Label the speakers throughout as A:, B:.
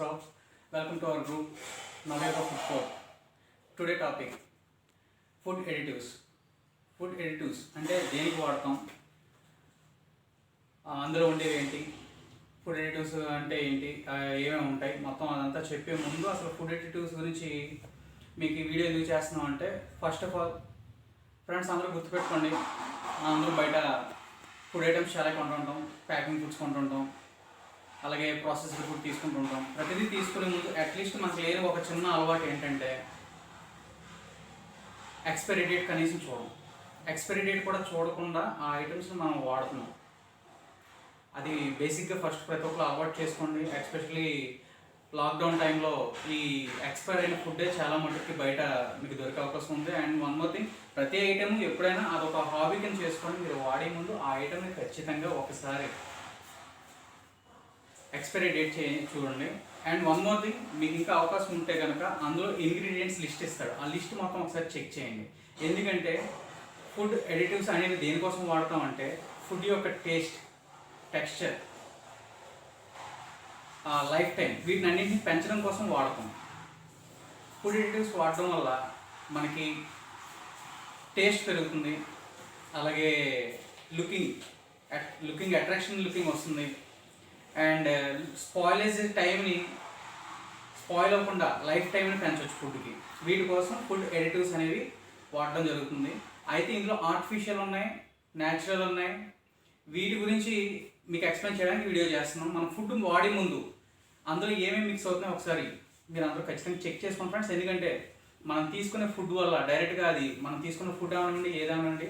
A: Rao. Welcome to our group Navyoga Food Court. Today topic food additives. Food additives అంటే దేనికి వాడతాం, అందులో ఉండేవి ఏంటి, ఫుడ్ ఎడిటివ్స్ అంటే ఏంటి, ఏమేమి ఉంటాయి, మొత్తం అదంతా చెప్పే ముందు అసలు ఫుడ్ ఎడిటివ్స్ గురించి మీకు ఈ వీడియో ఎందుకు చేస్తున్నాం అంటే, ఫస్ట్ ఆఫ్ ఆల్ ఫ్రెండ్స్ అందరూ గుర్తుపెట్టుకోండి, అందరూ బయట ఫుడ్ ఐటమ్స్ చాలా కొంటుంటాం, ప్యాకింగ్ ఫుడ్స్ కొంటుంటాం, అలాగే ప్రాసెస్డ్ ఫుడ్ తీసుకుంటుంటాం. ప్రతిదీ తీసుకునే ముందు అట్లీస్ట్ మనకు లేని ఒక చిన్న అలవాటు ఏంటంటే ఎక్స్పైరీ డేట్ కనీసం చూడం. ఎక్స్పైరీ డేట్ కూడా చూడకుండా ఆ ఐటమ్స్ని మనం వాడుతున్నాం. అది బేసిక్గా ఫస్ట్ ప్రతి ఒక్కరు అలవాటు చేసుకోండి. ఎస్పెషల్లీ లాక్డౌన్ టైంలో ఈ ఎక్స్పైర్ అయిన ఫుడ్డే చాలా మటుకి బయట మీకు దొరికే అవకాశం ఉంది. అండ్ వన్ మోర్ థింగ్, ప్రతి ఐటమ్ ఎప్పుడైనా అదొక హాబీ కింద చేసుకొని మీరు వాడే ముందు ఆ ఐటమ్ని ఖచ్చితంగా ఒకసారి ఎక్స్పైరీ డేట్ చూడండి. అండ్ వన్ మోర్ థింగ్, మీకు ఇంకా అవకాశం ఉంటే కనుక అందులో ఇంగ్రీడియంట్స్ లిస్ట్ ఇస్తాడు, ఆ లిస్ట్ మొత్తం ఒకసారి చెక్ చేయండి. ఎందుకంటే ఫుడ్ ఎడిటివ్స్ అనేవి దేనికోసం వాడతామంటే ఫుడ్ యొక్క టేస్ట్, టెక్స్చర్, లైఫ్ టైం వీటిని అన్నింటినీ పెంచడం కోసం వాడతాం. ఫుడ్ ఎడిటివ్స్ వాడడం వల్ల మనకి టేస్ట్ పెరుగుతుంది, అలాగే లుకింగ్ అట్రాక్షన్ లుకింగ్ వస్తుంది. అండ్ స్పాయిలేజ్ టైంని స్పాయిల్ అవ్వకుండా లైఫ్ టైంని పెంచవచ్చు ఫుడ్కి. వీటి కోసం ఫుడ్ ఎడిటివ్స్ అనేవి వాడడం జరుగుతుంది. అయితే ఇందులో ఆర్టిఫిషియల్ ఉన్నాయి, న్యాచురల్ ఉన్నాయి. వీటి గురించి మీకు ఎక్స్ప్లెయిన్ చేయడానికి వీడియో చేస్తున్నాం. మనం ఫుడ్ వాడే ముందు అందులో ఏమేమి మిక్స్ అవుతున్నాయి ఒకసారి మీరు అందరూ ఖచ్చితంగా చెక్ చేసుకోండి ఫ్రెండ్స్. ఎందుకంటే మనం తీసుకునే ఫుడ్ వల్ల డైరెక్ట్గా అది మనం తీసుకున్న ఫుడ్ ఏమనండి ఏదేమనండి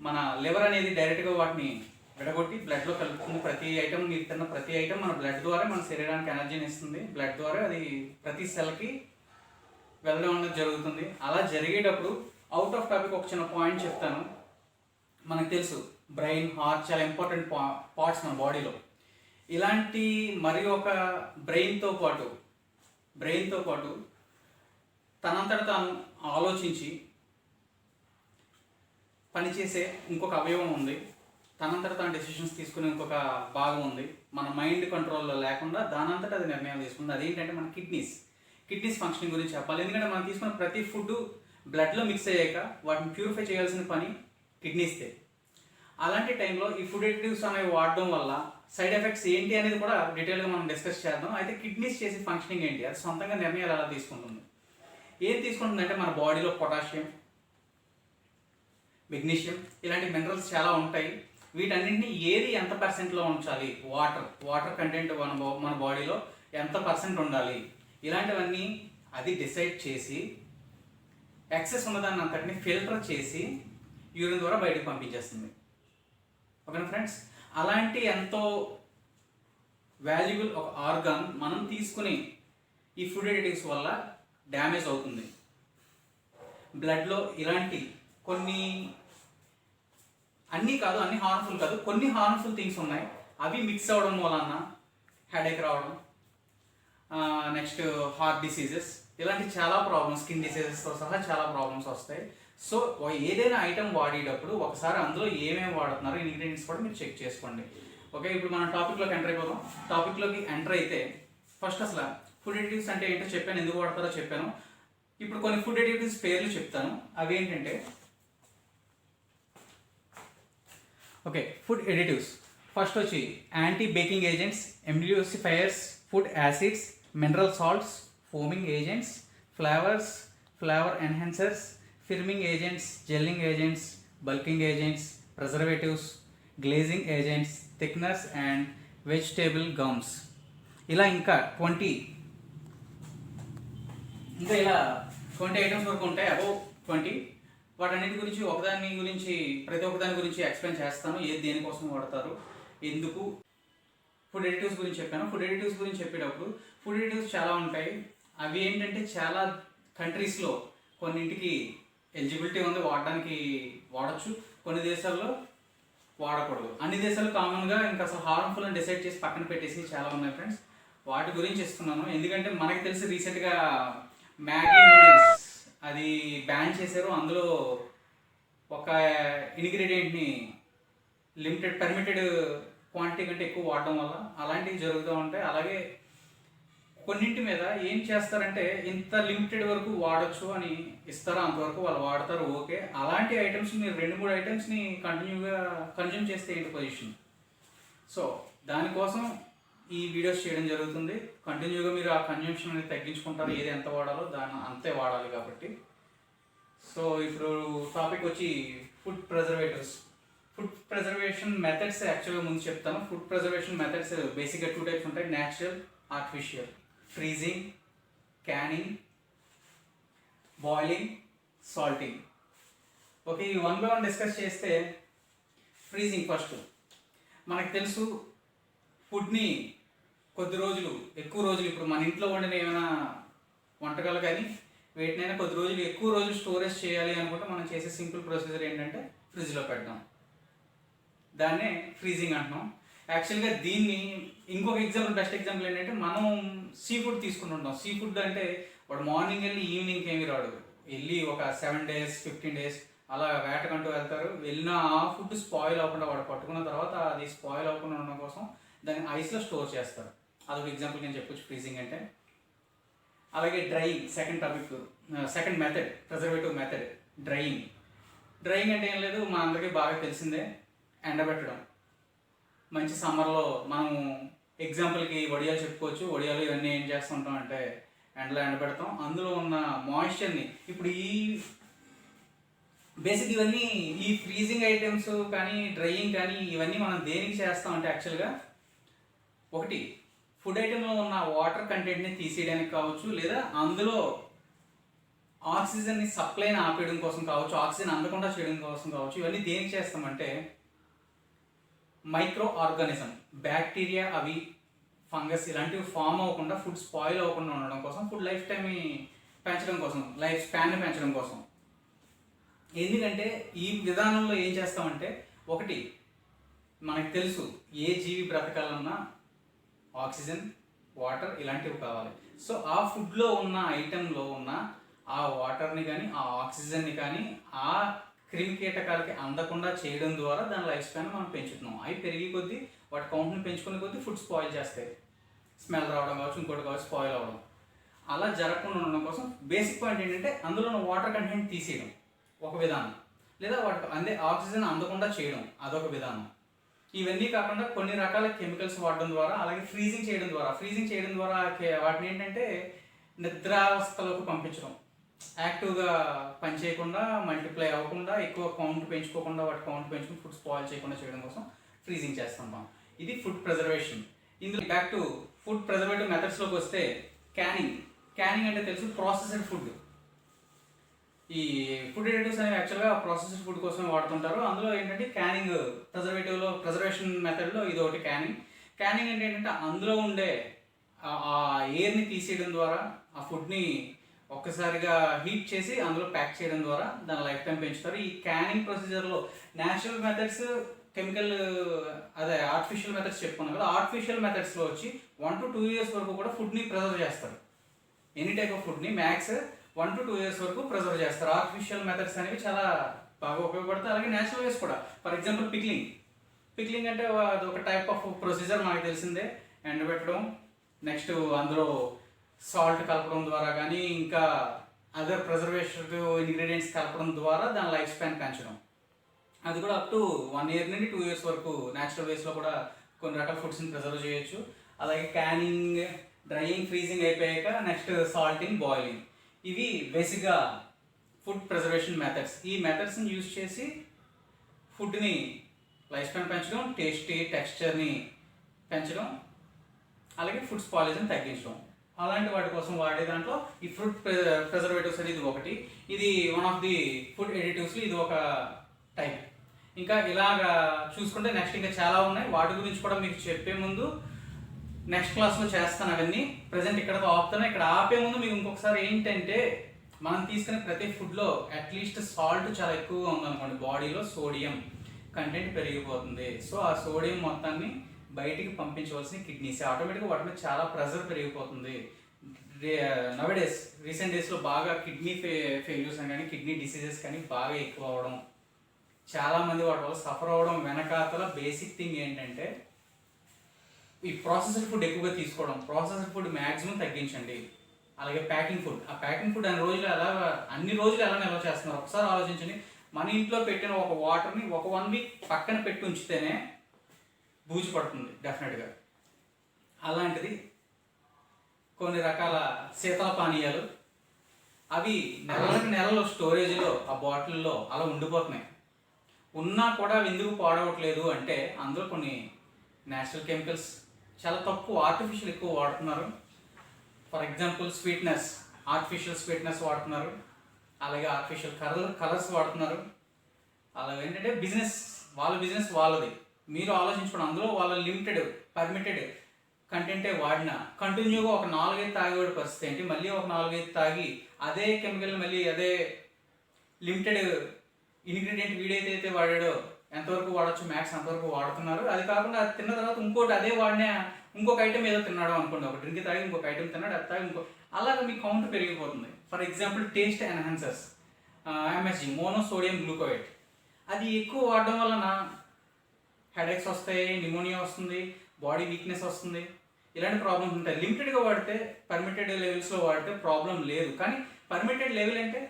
A: మన లివర్ అనేది డైరెక్ట్గా వాటిని విడగొట్టి బ్లడ్లో కలుపుతుంది. ప్రతి ఐటమ్ మీరు తిన్న ప్రతి ఐటమ్ మన బ్లడ్ ద్వారా మన శరీరానికి ఎనర్జీని ఇస్తుంది. బ్లడ్ ద్వారా అది ప్రతి సెల్కి వెళ్ళడం అనేది జరుగుతుంది. అలా జరిగేటప్పుడు అవుట్ ఆఫ్ టాపిక్ ఒక చిన్న పాయింట్ చెప్తాను. మనకు తెలుసు బ్రెయిన్, హార్ట్ చాలా ఇంపార్టెంట్ పార్ట్స్ మన బాడీలో. ఇలాంటి మరి ఒక బ్రెయిన్తో పాటు తనంతట తాను ఆలోచించి పనిచేసే ఇంకొక అవయవం ఉంది. తనంతట తాను డెసిషన్స్ తీసుకునే ఇంకొక భాగం ఉంది. మన మైండ్ కంట్రోల్లో లేకుండా దానంతట అది నిర్ణయాలు తీసుకుంది. అదేంటంటే మన కిడ్నీస్ ఫంక్షనింగ్ గురించి చెప్పాలి. ఎందుకంటే మనం తీసుకున్న ప్రతి ఫుడ్ బ్లడ్లో మిక్స్ అయ్యాక వాటిని ప్యూరిఫై చేయాల్సిన పని కిడ్నీస్దే. అలాంటి టైంలో ఈ ఫుడ్ ఎడిటివ్స్ అనేవి వాడడం వల్ల సైడ్ ఎఫెక్ట్స్ ఏంటి అనేది కూడా డీటెయిల్గా మనం డిస్కస్ చేద్దాం. అయితే కిడ్నీస్ చేసే ఫంక్షనింగ్ ఏంటి, అది సొంతంగా నిర్ణయాలు ఎలా తీసుకుంటుంది, ఏం తీసుకుంటుందంటే మన బాడీలో పొటాషియం, మెగ్నీషియం ఇలాంటి మినరల్స్ చాలా ఉంటాయి. వీటన్నింటినీ ఏది ఎంత పర్సెంట్లో ఉంచాలి, వాటర్ కంటెంట్ మన బాడీలో ఎంత పర్సెంట్ ఉండాలి, ఇలాంటివన్నీ అది డిసైడ్ చేసి ఎక్సెస్ ఉన్నదాన్ని అంతటిని ఫిల్టర్ చేసి యూరిన్ ద్వారా బయటకు పంపించేస్తుంది. ఓకేనా ఫ్రెండ్స్, అలాంటి ఎంతో వాల్యుబుల్ ఒక ఆర్గాన్ మనం తీసుకుని ఈ ఫుడ్ ఎడిటివ్స్ వల్ల డ్యామేజ్ అవుతుంది. బ్లడ్లో ఇలాంటి అన్నీ హార్మ్ఫుల్ కాదు, కొన్ని హార్మ్ఫుల్ థింగ్స్ ఉన్నాయి. అవి మిక్స్ అవ్వడం వలన హెడేక్ రావడం, నెక్స్ట్ హార్ట్ డిసీజెస్, ఇలాంటి చాలా ప్రాబ్లమ్స్, స్కిన్ డిసీజెస్తో సహా చాలా ప్రాబ్లమ్స్ వస్తాయి. సో ఏదైనా ఐటమ్ వాడేటప్పుడు ఒకసారి అందులో ఏమేమి వాడుతున్నారో ఇంగ్రీడియంట్స్ కూడా మీరు చెక్ చేసుకోండి. ఓకే, ఇప్పుడు మనం టాపిక్లోకి ఎంటర్ అయిపోదాం. టాపిక్లోకి ఎంటర్ అయితే ఫస్ట్ అసలు ఫుడ్ ఎడిటివ్స్ అంటే ఏంటో చెప్పాను, ఎందుకు వాడతారో చెప్పాను. ఇప్పుడు కొన్ని ఫుడ్ ఎడిటివ్స్ పేర్లు చెప్తాను. అవి ఏంటంటే, ఓకే, ఫుడ్ ఎడిటివ్స్ ఫస్ట్ వచ్చి anti baking agents, emulsifiers, food acids, mineral salts, foaming agents, flavour enhancers, firming agents, gelling agents, bulking agents, preservatives, glazing agents, thickeners and vegetable gums. ఇలా ఇంకా 20 items వరకు ఉంటాయి, above 20. వాటన్నిటి గురించి ప్రతి ఒక్కదాని గురించి ఎక్స్ప్లెయిన్ చేస్తాను. ఏది దేనికోసం వాడతారు, ఎందుకు. ఫుడ్ ఎడిటివ్స్ గురించి చెప్పాను. ఫుడ్ ఎడిటివ్స్ గురించి చెప్పేటప్పుడు ఫుడ్ ఎడిటివ్స్ చాలా ఉంటాయి. అవి ఏంటంటే చాలా కంట్రీస్లో కొన్నింటికి ఎలిజిబిలిటీ ఉంది, వాడచ్చు, కొన్ని దేశాల్లో వాడకూడదు. అన్ని దేశాలు కామన్గా ఇంకా అసలు హార్మ్ఫుల్ అని డిసైడ్ చేసి పక్కన పెట్టేసి చాలా ఉన్నాయి ఫ్రెండ్స్. వాటి గురించి ఇస్తున్నాను ఎందుకంటే మనకి తెలిసి రీసెంట్గా మ్యాగీ నూడిల్స్ అది బ్యాన్ చేశారు. అందులో ఒక ఇంగ్రీడియంట్ని పర్మిటెడ్ క్వాంటిటీ కంటే ఎక్కువ వాడడం వల్ల అలాంటివి జరుగుతూ ఉంటాయి. అలాగే కొన్నింటి మీద ఏం చేస్తారంటే ఇంత లిమిటెడ్ వరకు వాడచ్చు అని ఇస్తారో అంతవరకు వాళ్ళు వాడతారు, ఓకే. అలాంటి ఐటమ్స్ మీరు 2-3 ఐటమ్స్ని కంటిన్యూగా కన్జ్యూమ్ చేస్తే ఏంటి పొజిషన్? సో దానికోసం ఈ వీడియోస్ చేయడం జరుగుతుంది. కంటిన్యూగా మీరు ఆ కన్జంప్షన్ అనేది తగ్గించుకుంటారు, ఏది ఎంత వాడాలో దాన్ని అంతే వాడాలి కాబట్టి. సో ఇప్పుడు టాపిక్ వచ్చి food preservatives. Food preservation methods యాక్చువల్గా ముందు చెప్తాను. ఫుడ్ ప్రిజర్వేషన్ మెథడ్స్ బేసిక్గా 2 టైప్స్ ఉంటాయి: natural, artificial. Freezing, canning, boiling, salting. Okay, ఈ 1 by 1 డిస్కస్ చేస్తే ఫ్రీజింగ్ ఫస్ట్. మనకు తెలుసు ఫుడ్ని కొద్ది రోజులు, ఎక్కువ రోజులు, ఇప్పుడు మన ఇంట్లో వండిన ఏమైనా వంటకాలు కానీ వేటినైనా కొద్ది రోజులు, ఎక్కువ రోజులు స్టోరేజ్ చేయాలి అనుకుంటే మనం చేసే సింపుల్ ప్రొసీజర్ ఏంటంటే ఫ్రిడ్జ్లో పెట్టడం. దాన్నే ఫ్రీజింగ్ అంటున్నాం. యాక్చువల్గా దీన్ని ఇంకొక ఎగ్జాంపుల్, బెస్ట్ ఎగ్జాంపుల్ ఏంటంటే మనం సీ ఫుడ్ తీసుకుంటుంటాం. సీ ఫుడ్ అంటే వాడు మార్నింగ్ వెళ్ళి ఈవినింగ్కి ఏమి రాడు, వెళ్ళి ఒక 7 days 15 days అలా వేటకంటూ వెళ్తారు. వెళ్ళిన ఆ ఫుడ్ స్పాయిల్ అవ్వకుండా వాడు పట్టుకున్న తర్వాత అది స్పాయిల్ అవ్వకుండా ఉండడం కోసం దాన్ని ఐస్లో స్టోర్ చేస్తారు. అదొక ఎగ్జాంపుల్ నేను చెప్పొచ్చు ఫ్రీజింగ్ అంటే. అలాగే drying, second method, preservative method drying. Drying అంటే ఏం లేదు, మా అందరికీ బాగా తెలిసిందే, ఎండబెట్టడం. మంచి సమ్మర్లో మనం ఎగ్జాంపుల్కి వడియాలు చెప్పుకోవచ్చు. వడియాలు ఇవన్నీ ఏం చేస్తుంటాం అంటే ఎండలో ఎండబెడతాం. అందులో ఉన్న మాయిశ్చర్ని ఇప్పుడు బేసిక్ ఇవన్నీ ఈ ఫ్రీజింగ్ ఐటమ్స్ కానీ డ్రైయింగ్ కానీ ఇవన్నీ మనం దేనికి చేస్తాం అంటే యాక్చువల్గా ఒకటి ఫుడ్ ఐటెంలో ఉన్న వాటర్ కంటెంట్ని తీసేయడానికి కావచ్చు, లేదా అందులో ఆక్సిజన్ని సప్లైని ఆపేయడం కోసం కావచ్చు, ఆక్సిజన్ అందకుండా చేయడం కోసం కావచ్చు. ఇవన్నీ దేనికి చేస్తామంటే మైక్రో ఆర్గానిజం, బ్యాక్టీరియా, అవి ఫంగస్ ఇలాంటివి ఫామ్ అవ్వకుండా, ఫుడ్ స్పాయిల్ అవ్వకుండా ఉండడం కోసం, ఫుడ్ లైఫ్ టైమ్ని పెంచడం కోసం, లైఫ్ స్పాన్ని పెంచడం కోసం. ఎందుకంటే ఈ విధానంలో ఏం చేస్తామంటే ఒకటి మనకు తెలుసు ఏ జీవి బ్రతకాలన్నా ఆక్సిజన్, వాటర్ ఇలాంటివి కావాలి. సో ఆ ఫుడ్లో ఉన్న ఐటెంలో ఉన్న ఆ వాటర్ని కానీ ఆ ఆక్సిజన్ని కానీ ఆ క్రిమి కీటకాలకి అందకుండా చేయడం ద్వారా దాని లైఫ్ స్పాన్ మనం పెంచుతున్నాం. అవి పెరిగి కొద్దీ వాటి కౌంట్ని పెంచుకునే కొద్దీ ఫుడ్ స్పాయిల్ చేస్తాయి, స్మెల్ రావడం కావచ్చు, ఇంకోటి కావచ్చు, స్పాయిల్ అవ్వడం. అలా జరగకుండా ఉండడం కోసం బేసిక్ పాయింట్ ఏంటంటే అందులో ఉన్న వాటర్ కంటెంట్ తీసేయడం ఒక విధానం, లేదా వాటి ఆక్సిజన్ అందకుండా చేయడం అదొక విధానం. ఇవన్నీ కాకుండా కొన్ని రకాల కెమికల్స్ వాడడం ద్వారా, అలాగే ఫ్రీజింగ్ చేయడం ద్వారా వాటిని ఏంటంటే నిద్రావస్థలోకి పంపించడం, యాక్టివ్గా పనిచేయకుండా, మల్టిప్లై అవ్వకుండా, ఎక్కువ కౌంట్ పెంచుకోకుండా, వాటి కౌంట్ పెంచుకుని ఫుడ్ స్పాయిల్ చేయకుండా చేయడం కోసం ఫ్రీజింగ్ చేస్తుంటాం. ఇది ఫుడ్ ప్రిజర్వేషన్. ఇందులో బ్యాక్ టు ఫుడ్ ప్రిజర్వేటివ్ మెథడ్స్లోకి వస్తే క్యానింగ్ అంటే తెలుసు, ప్రాసెస్డ్ ఫుడ్. ఈ ఫుడ్ ఎడిటివ్స్ అనేవి యాక్చువల్గా ప్రాసెస్డ్ ఫుడ్ కోసం వాడుతుంటారు. అందులో ఏంటంటే క్యానింగ్ ప్రిజర్వేషన్ మెథడ్లో ఇది ఒకటి. క్యానింగ్ అంటే ఏంటంటే అందులో ఉండే ఆ ఎయిర్ని తీసేయడం ద్వారా ఆ ఫుడ్ని ఒక్కసారిగా హీట్ చేసి అందులో ప్యాక్ చేయడం ద్వారా దాని లైఫ్ టైం పెంచుతారు. ఈ క్యానింగ్ ప్రొసీజర్లో natural methods, chemical, artificial methods చెప్పుకున్నాం కదా. ఆర్టిఫిషియల్ మెథడ్స్లో వచ్చి 1 to 2 years వరకు కూడా ఫుడ్ని ప్రిజర్వ్ చేస్తారు. ఎనీ టైప్ ఆఫ్ ఫుడ్ని మ్యాక్స్ 1 to 2 years వరకు ప్రిజర్వ్ చేస్తారు. ఆర్టిఫిషియల్ మెథడ్స్ అనేవి చాలా బాగా ఉపయోగపడతాయి. అలాగే న్యాచురల్ వేస్ కూడా. ఫర్ ఎగ్జాంపుల్ పిక్లింగ్ అంటే అది ఒక టైప్ ఆఫ్ ప్రొసీజర్ మనకు తెలిసిందే. ఎండబెట్టడం, నెక్స్ట్ అందులో సాల్ట్ కలపడం ద్వారా కానీ ఇంకా అదర్ ప్రిజర్వేటివ్ ఇంగ్రీడియంట్స్ కలపడం ద్వారా దాని లైఫ్ స్పాన్ పెంచడం. అది కూడా అప్ టు 1 year నుండి 2 years వరకు న్యాచురల్ వేస్లో కూడా కొన్ని రకాల ఫుడ్స్ని ప్రిజర్వ్ చేయొచ్చు. అలాగే క్యానింగ్, డ్రైయింగ్, ఫ్రీజింగ్ అయిపోయాక నెక్స్ట్ సాల్టింగ్, బాయిలింగ్. ఇవి బేసిక్గా ఫుడ్ ప్రిజర్వేషన్ మెథడ్స్. ఈ మెథడ్స్ని యూజ్ చేసి ఫుడ్ని లైఫ్ స్పాన్ పెంచడం, టెక్స్చర్ని పెంచడం, అలాగే ఫుడ్ స్పాయిలేజ్ని తగ్గించడం. అలాంటి వాటి కోసం వాడే దాంట్లో ఈ ఫుడ్ ప్రిజర్వేటివ్స్ అనేది ఒకటి. ఇది వన్ ఆఫ్ ది ఫుడ్ ఎడిటివ్స్లో ఇది ఒక టైప్. ఇంకా ఇలాగా చూసుకుంటే నెక్స్ట్ ఇంకా చాలా ఉన్నాయి. వాటి గురించి కూడా మీకు చెప్పే ముందు నెక్స్ట్ క్లాస్లో చేస్తాను అవన్నీ. ప్రజెంట్ ఇక్కడతో ఆపుతాను. ఇక్కడ ఆపే ముందు మీకు ఇంకొకసారి ఏంటంటే మనం తీసుకునే ప్రతి ఫుడ్లో అట్లీస్ట్ సాల్ట్ చాలా ఎక్కువగా ఉందనుకోండి, బాడీలో సోడియం కంటెంట్ పెరిగిపోతుంది. సో ఆ సోడియం మొత్తాన్ని బయటికి పంపించవలసిన కిడ్నీస్, ఆటోమేటిక్గా వాటి మీద చాలా ప్రెషర్ పెరిగిపోతుంది. నవడేస్ రీసెంట్ డేస్లో బాగా కిడ్నీ ఫెయిల్యూర్స్ కానీ కిడ్నీ డిసీజెస్ కానీ బాగా ఎక్కువ అవడం, చాలామంది వాటి వల్ల సఫర్ అవ్వడం వెనకాతల బేసిక్ థింగ్ ఏంటంటే ఈ ప్రాసెస్డ్ ఫుడ్ ఎక్కువగా తీసుకోవడం, ప్రాసెస్డ్ ఫుడ్ మ్యాక్సిమం తగ్గించండి. అలాగే ప్యాకింగ్ ఫుడ్, ఆ ప్యాకింగ్ ఫుడ్ అన్ని రోజులు ఎలా నిల్వ చేస్తున్నారు ఒకసారి ఆలోచించండి. మన ఇంట్లో పెట్టిన ఒక వాటర్ని ఒక 1 వీక్ పక్కన పెట్టి ఉంచితేనే బూజు పడుతుంది డెఫినెట్గా. అలాంటిది కొన్ని రకాల శీతల పానీయాలు అవి నెలలు స్టోరేజ్లో ఆ బాటిల్లో అలా ఉండిపోతున్నాయి. ఉన్నా కూడా అవి ఎందుకు పాడవట్లేదు అంటే అందులో కొన్ని న్యాచురల్ కెమికల్స్ చాలా తక్కువ, ఆర్టిఫిషియల్ ఎక్కువ వాడుతున్నారు. For example sweetness, artificial sweetness వాడుతున్నారు. అలాగే ఆర్టిఫిషియల్ కలర్స్ వాడుతున్నారు. అలాగే ఏంటంటే వాళ్ళ బిజినెస్ వాళ్ళది. మీరు ఆలోచించుకోండి, అందులో వాళ్ళ లిమిటెడ్ పర్మిటెడ్ కంటెంటే వాడిన కంటిన్యూగా ఒక 4-5 తాగేవాడి పరిస్థితి ఏంటి, మళ్ళీ ఒక 4-5 తాగి అదే కెమికల్ మళ్ళీ అదే లిమిటెడ్ ఇంగ్రీడియంట్ వీడైతే వాడాడో ఎంతవరకు వాడచ్చు, మ్యాక్స్ అంతవరకు వాడుతున్నారు. అది కాకుండా అది తిన్న తర్వాత ఇంకోటి అదే వాడిన ఇంకొక ఐటమ్ ఏదో తిన్నాడు అనుకోండి, ఒక డ్రింక్ తాగి ఇంకొక ఐటమ్ తిన్నాడు, అది తాగి అలాగే మీ కౌంట్ పెరిగిపోతుంది. For example taste enhancers, MSG monosodium గ్లూకోవేట్, అది ఎక్కువ వాడడం వలన హెడేక్స్ వస్తాయి, నిమోనియా వస్తుంది, బాడీ వీక్నెస్ వస్తుంది, ఇలాంటి ప్రాబ్లమ్స్ ఉంటాయి. లిమిటెడ్గా వాడితే, పర్మిటెడ్ లెవెల్స్లో వాడితే ప్రాబ్లం లేదు. కానీ పర్మిటెడ్ లెవెల్ అంటే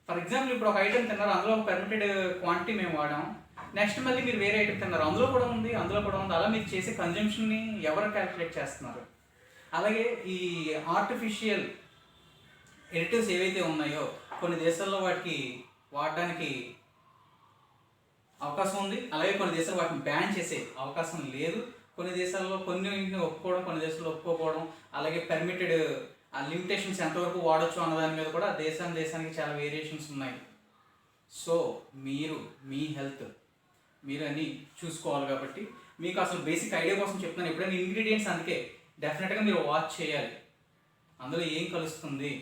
A: ఫర్ ఎగ్జాంపుల్ ఇప్పుడు ఒక ఐటమ్ తిన్నారు, అందులో ఒక పర్మిటెడ్ క్వాంటిటీ మేము వాడాం, నెక్స్ట్ మళ్ళీ మీరు వేరే ఐటమ్ తిన్నారు, అందులో కూడా ఉంది. అలా మీరు చేసే కన్జంప్షన్ని ఎవరు క్యాల్కులేట్ చేస్తున్నారు? అలాగే ఈ ఆర్టిఫిషియల్ ఎడిటివ్స్ ఏవైతే ఉన్నాయో కొన్ని దేశాల్లో వాటికి వాడడానికి అవకాశం ఉంది, అలాగే కొన్ని దేశాలు వాటిని బ్యాన్ చేసే అవకాశం లేదు. కొన్ని దేశాల్లో కొన్నింటిని ఒప్పుకోవడం, కొన్ని దేశాల్లో ఒప్పుకోకపోవడం, అలాగే పర్మిటెడ్ ఆ లిమిటేషన్స్ ఎంతవరకు వాడచ్చు అన్న దాని మీద కూడా దేశానికి చాలా వేరియేషన్స్ ఉన్నాయి. సో మీరు మీ హెల్త్ మీరు అన్నీ చూసుకోవాలి. కాబట్టి మీకు అసలు బేసిక్ ఐడియా కోసం చెప్తున్నాను. ఎప్పుడైనా ఇంగ్రీడియంట్స్ అందుకే డెఫినెట్గా మీరు వాచ్ చేయాలి, అందులో ఏం కలుస్తుంది,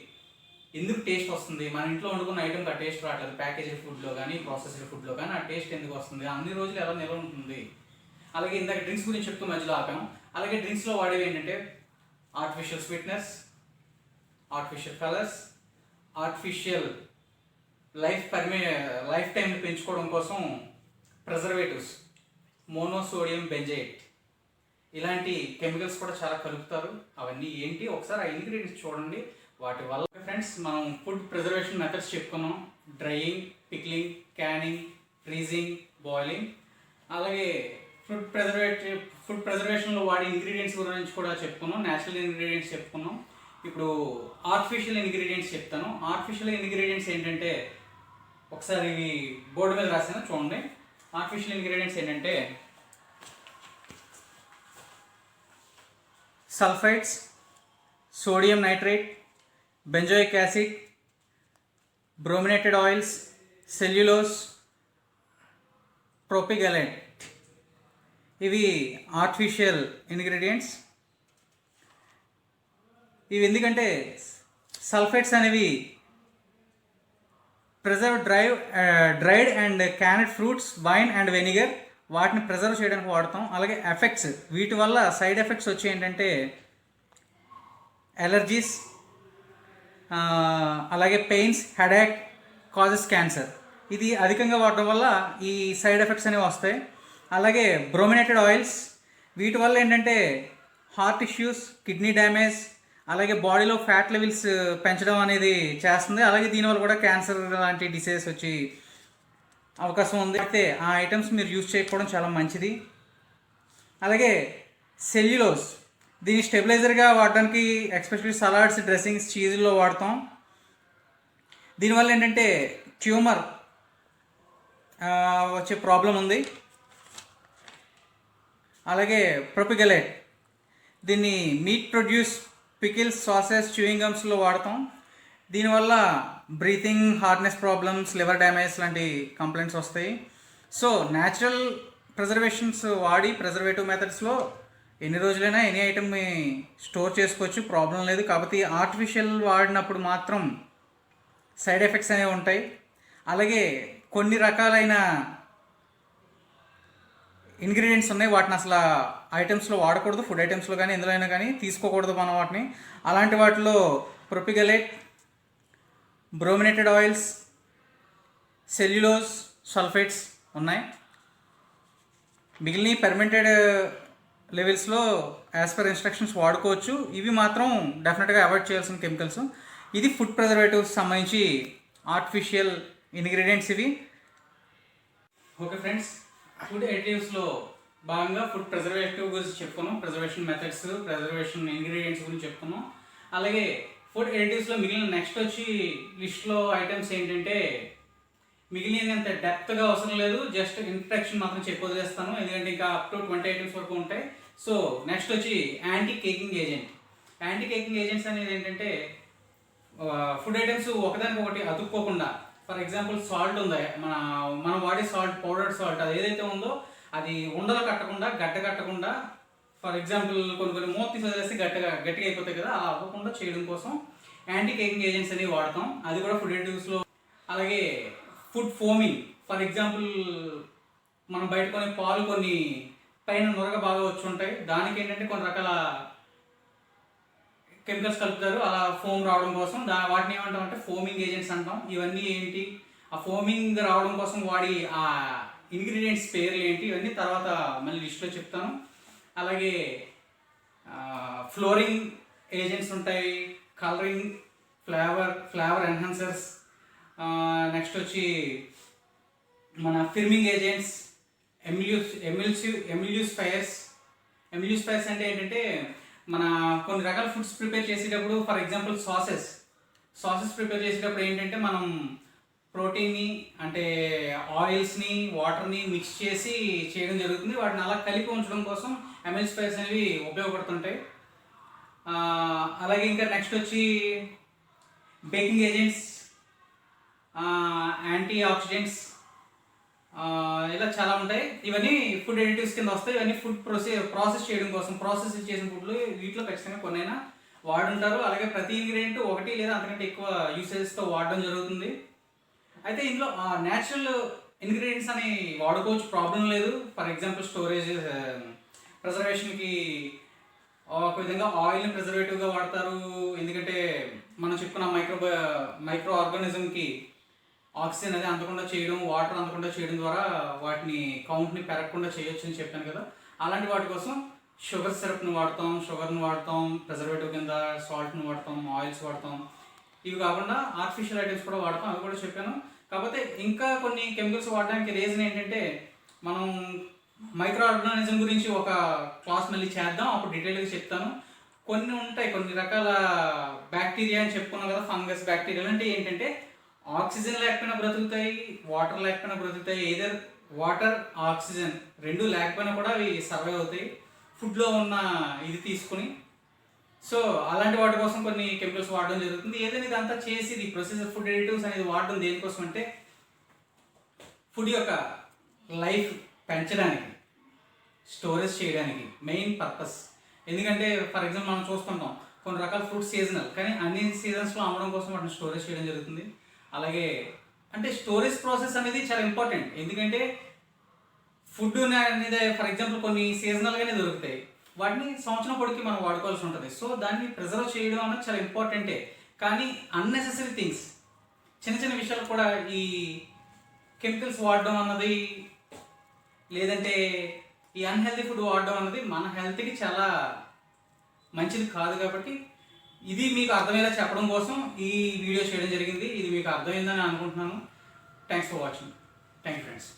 A: ఎందుకు టేస్ట్ వస్తుంది. మన ఇంట్లో వండుకున్న ఐటమ్కి ఆ టేస్ట్ రావట్లేదు, ప్యాకేజ్డ్ ఫుడ్లో కానీ ప్రాసెస్డ్ ఫుడ్లో కానీ ఆ టేస్ట్ ఎందుకు వస్తుంది, అన్ని రోజులు ఎలా నిల్వ ఉంటుంది. అలాగే ఇందాక డ్రింక్స్ గురించి చెప్తూ మధ్యలో ఆపాము. అలాగే డ్రింక్స్లో వాడేవి ఏంటంటే artificial sweetness, artificial colours, artificial life time పెంచుకోవడం కోసం ప్రిజర్వేటివ్స్, మోనోసోడియం బెంజైట్, ఇలాంటి కెమికల్స్ కూడా చాలా కలుపుతారు. అవన్నీ ఏంటి ఒకసారి ఆ ఇంగ్రీడియంట్స్ చూడండి. వాటి వల్ల ఫ్రెండ్స్ మనం ఫుడ్ ప్రిజర్వేషన్ మెథడ్స్ చెప్పుకున్నాం. Drying, pickling, canning, freezing, boiling. అలాగే ఫుడ్ ప్రిజర్వేషన్లో వాడే ఇంగ్రీడియంట్స్ గురించి కూడా చెప్పుకున్నాం. న్యాచురల్ ఇంగ్రీడియంట్స్ చెప్పుకున్నాం. ఇప్పుడు ఆర్టిఫిషియల్ ఇంగ్రీడియంట్స్ చెప్తాను. ఆర్టిఫిషియల్ ఇంగ్రీడియంట్స్ ఏంటంటే ఒకసారి ఇవి బోర్డు మీద రాసాను చూడండి. ఆర్టిఫిషియల్ ఇంగ్రీడియంట్స్ ఏంటంటే sulphides, sodium nitrate, benzoic acid, brominated oils, cellulose, ప్రోపిగలైట్, ఇవి ఆర్టిఫిషియల్ ఇంగ్రీడియంట్స్. ఇవి ఎందుకంటే సల్ఫైడ్స్ అనేవి dried and canned fruits, wine and vinegar, వాటిని ప్రిజర్వ్ చేయడానికి వాడతాం. అలాగే ఎఫెక్ట్స్, వీటి వల్ల సైడ్ ఎఫెక్ట్స్ వచ్చి ఏంటంటే ఎలర్జీస్, అలాగే పెయిన్స్, హెడేక్, కాజెస్ క్యాన్సర్. ఇది అధికంగా వాడడం వల్ల ఈ సైడ్ ఎఫెక్ట్స్ అనేవి వస్తాయి. అలాగే బ్రోమినేటెడ్ ఆయిల్స్, వీటి వల్ల ఏంటంటే హార్ట్ ఇష్యూస్, కిడ్నీ డ్యామేజ్, అలాగే బాడీలో ఫ్యాట్ లెవెల్స్ పెంచడం అనేది చేస్తుంది. అలాగే దీనివల్ల కూడా క్యాన్సర్ లాంటి డిసీజెస్ వచ్చి అవకాశం ఉంది. అయితే ఆ ఐటమ్స్ మీరు యూజ్ చేయకపోవడం చాలా మంచిది. అలాగే సెల్యులోస్, దీన్ని స్టెబిలైజర్గా వాడడానికి ఎస్పెషల్లీ సలాడ్స్, డ్రెస్సింగ్స్, చీజ్లో వాడతాం. దీనివల్ల ఏంటంటే ట్యూమర్ వచ్చే ప్రాబ్లం ఉంది. అలాగే ప్రొపిగలైట్, దీన్ని meat produce, pickles, sauces, chewing గమ్స్లో వాడతాం. దీనివల్ల breathing, hardness problems, liver damage లాంటి కంప్లైంట్స్ వస్తాయి. సో న్యాచురల్ ప్రిజర్వేషన్స్ వాడి ప్రిజర్వేటివ్ మెథడ్స్లో ఎన్ని రోజులైనా ఎనీ ఐటమ్ని స్టోర్ చేసుకోవచ్చు, ప్రాబ్లం లేదు. కాబట్టి ఆర్టిఫిషియల్ వాడినప్పుడు మాత్రం సైడ్ ఎఫెక్ట్స్ అనేవి ఉంటాయి. అలాగే కొన్ని రకాలైన ఇంగ్రీడియంట్స్ ఉన్నాయి, వాటిని అసలు ఐటమ్స్లో వాడకూడదు, ఫుడ్ ఐటమ్స్లో కానీ ఎందులో అయినా కానీ తీసుకోకూడదు మనం వాటిని. అలాంటి వాటిలో ప్రొపిగలేట్, బ్రోమినేటెడ్ ఆయిల్స్, సెల్యులోస్, సల్ఫేట్స్ ఉన్నాయి. మిగిలిన పర్మెంటెడ్ లెవెల్స్లో యాజ్ పర్ ఇన్స్ట్రక్షన్స్ వాడుకోవచ్చు. ఇవి మాత్రం డెఫినెట్గా అవాయిడ్ చేయాల్సిన కెమికల్స్. ఇది ఫుడ్ ప్రిజర్వేటివ్స్ సంబంధించి ఆర్టిఫిషియల్ ఇంగ్రీడియంట్స్ ఇవి. ఓకే ఫ్రెండ్స్, ఫుడ్ ఎడిటివ్స్లో భాగంగా ఫుడ్ ప్రిజర్వేటివ్ గురించి చెప్పుకున్నాం, ప్రిజర్వేషన్ మెథడ్స్, ప్రిజర్వేషన్ ఇంగ్రీడియంట్స్ గురించి చెప్పుకున్నాం. అలాగే ఫుడ్ ఎడిటివ్స్లో మిగిలిన నెక్స్ట్ వచ్చి లిస్ట్లో ఐటమ్స్ ఏంటంటే మిగిలినంత డెప్త్గా అవసరం లేదు, జస్ట్ ఇంట్రడక్షన్ మాత్రం చెప్పి వదిలేస్తాను, ఎందుకంటే ఇంకా అప్ టు 20 ఐటమ్స్ వరకు ఉంటాయి. సో నెక్స్ట్ వచ్చి anti caking agent. Anti caking agents అనేది ఏంటంటే ఫుడ్ ఐటమ్స్ ఒకదానికొకటి అతుక్కోకుండా, ఫర్ ఎగ్జాంపుల్ సాల్ట్ ఉందా, మనం వాడే సాల్ట్, పౌడర్డ్ సాల్ట్, అది ఏదైతే ఉందో అది ఉండలు కట్టకుండా, గడ్డ కట్టకుండా, ఫర్ ఎగ్జాంపుల్ కొన్ని మూత తీసి వదిలేస్తే గట్టిగా అయిపోతాయి కదా, అలా అవ్వకుండా చేయడం కోసం యాంటీ కేకింగ్ ఏజెంట్స్ అనేవి వాడతాం. అది కూడా ఫుడ్ ఎడిటివ్స్లో. అలాగే ఫుడ్ ఫోమింగ్, ఫర్ ఎగ్జాంపుల్ మనం బయట కొనే పాలు కొన్ని పైన నురగ బాగా వచ్చి ఉంటాయి, దానికి ఏంటంటే కొన్ని రకాల కెమికల్స్ కలుపుతారు అలా ఫోమ్ రావడం కోసం. వాటిని ఏమంటాం అంటే ఫోమింగ్ ఏజెంట్స్ అంటాం. ఇవన్నీ ఏంటి, ఆ ఫోమింగ్ రావడం కోసం వాడి ఆ ఇంగ్రీడియంట్స్ పేర్లు ఏంటి, ఇవన్నీ తర్వాత మళ్ళీ లిస్ట్లో చెప్తాను. అలాగే ఫ్లోరింగ్ ఏజెంట్స్ ఉంటాయి, కలరింగ్, ఫ్లేవర్ ఎన్హాన్సర్స్, నెక్స్ట్ వచ్చి మన ఫిర్మింగ్ ఏజెంట్స్, ఎమ్యూల్సిఫైయర్స్ అంటే ఏంటంటే మన కొన్ని రకాల ఫుడ్స్ ప్రిపేర్ చేసేటప్పుడు, ఫర్ ఎగ్జాంపుల్ సాసెస్ ప్రిపేర్ చేసేటప్పుడు ఏంటంటే మనం ప్రోటీన్ని అంటే ఆయిల్స్ని, వాటర్ని మిక్స్ చేసి చేయడం జరుగుతుంది. వాటిని అలా కలిపి ఉంచడం కోసం ఎమ్యూల్సిఫైయర్స్ అనేవి ఉపయోగపడుతుంటాయి. అలాగే ఇంకా నెక్స్ట్ వచ్చి బేకింగ్ ఏజెంట్స్, యాంటీ ఆక్సిడెంట్స్, ఇలా చాలా ఉంటాయి. ఇవన్నీ ఫుడ్ ఎడిటివ్స్ కింద వస్తాయి. ఇవన్నీ ఫుడ్ ప్రాసెస్ చేయడం కోసం, ప్రాసెస్ చేసిన ఫుడ్లు వీటిలో ఖచ్చితంగా కొన్నైనా వాడుంటారు. అలాగే ప్రతి ఇంగ్రీడియంట్ ఒకటి లేదా అంతకంటే ఎక్కువ యూసేజెస్తో వాడడం జరుగుతుంది. అయితే ఇందులో న్యాచురల్ ఇంగ్రీడియంట్స్ అని వాడుకోవచ్చు, ప్రాబ్లం లేదు. ఫర్ ఎగ్జాంపుల్ స్టోరేజ్, ప్రిజర్వేషన్కి ఒక విధంగా ఆయిల్ని ప్రిజర్వేటివ్గా వాడతారు, ఎందుకంటే మనం చెప్పుకున్న మైక్రో ఆర్గానిజంకి ఆక్సిజన్ అది అందకుండా చేయడం, వాటర్ అందకుండా చేయడం ద్వారా వాటిని కౌంట్ని పెరగకుండా చేయొచ్చు అని చెప్పాను కదా. అలాంటి వాటి కోసం షుగర్ సిరప్ని వాడతాం, షుగర్ని వాడతాం, ప్రిజర్వేటివ్ కింద సాల్ట్ని వాడతాం, ఆయిల్స్ వాడతాం. ఇవి కాకుండా ఆర్టిఫిషియల్ ఐటమ్స్ కూడా వాడతాం, అవి కూడా చెప్పాను. కాకపోతే ఇంకా కొన్ని కెమికల్స్ వాడడానికి రీజన్ ఏంటంటే మనం మైక్రో ఆర్గానిజం గురించి ఒక క్లాస్ మళ్ళీ చేద్దాం, అప్పుడు డీటెయిల్గా చెప్తాను. కొన్ని ఉంటాయి, కొన్ని రకాల బ్యాక్టీరియా అని చెప్పుకున్నాం కదా, ఫంగస్, బ్యాక్టీరియా అంటే ఏంటంటే ఆక్సిజన్ లేకపోయినా బ్రతుకుతాయి, వాటర్ లేకపోయినా బ్రతుకుతాయి. ఏదర్ వాటర్, ఆక్సిజన్ రెండు లేకపోయినా కూడా అవి సర్వైవ్ అవుతాయి ఫుడ్లో ఉన్న ఇది తీసుకుని. సో అలాంటి వాటి కోసం కొన్ని కెమికల్స్ వాడడం జరుగుతుంది. ఏదైనా ఇదంతా చేసి ఇది ప్రొసెసర్ ఫుడ్ ఎడిటివ్స్ అనేది వాడడం దేనికోసం అంటే ఫుడ్ యొక్క లైఫ్ పెంచడానికి, స్టోరేజ్ చేయడానికి మెయిన్ పర్పస్. ఎందుకంటే ఫర్ ఎగ్జాంపుల్ మనం చూస్తుంటాం కొన్ని రకాల ఫ్రూట్స్ సీజనల్, కానీ అన్ని సీజన్స్లో అమ్మడం కోసం వాటిని స్టోరేజ్ చేయడం జరుగుతుంది. అలాగే అంటే స్టోరేజ్ ప్రాసెస్ అనేది చాలా ఇంపార్టెంట్, ఎందుకంటే ఫుడ్ అనేది ఫర్ ఎగ్జాంపుల్ కొన్ని సీజనల్గానే దొరుకుతాయి, వాటిని సంవత్సరం పొడికి మనం వాడుకోవాల్సి ఉంటుంది. సో దాన్ని ప్రిజర్వ్ చేయడం అన్నది చాలా ఇంపార్టెంటే. కానీ అన్నెసెసరీ థింగ్స్, చిన్న చిన్న విషయాలు కూడా ఈ కెమికల్స్ వాడడం అన్నది, లేదంటే ఈ అన్హెల్తీ ఫుడ్ వాడడం అన్నది మన హెల్త్కి చాలా మంచిది కాదు. కాబట్టి ఇది మీకు అర్థమయ్యేలా చెప్పడం కోసం ఈ వీడియో చేయడం జరిగింది. ఇది మీకు అర్థమైందని అనుకుంటున్నాను. Thanks for watching. Thank you friends.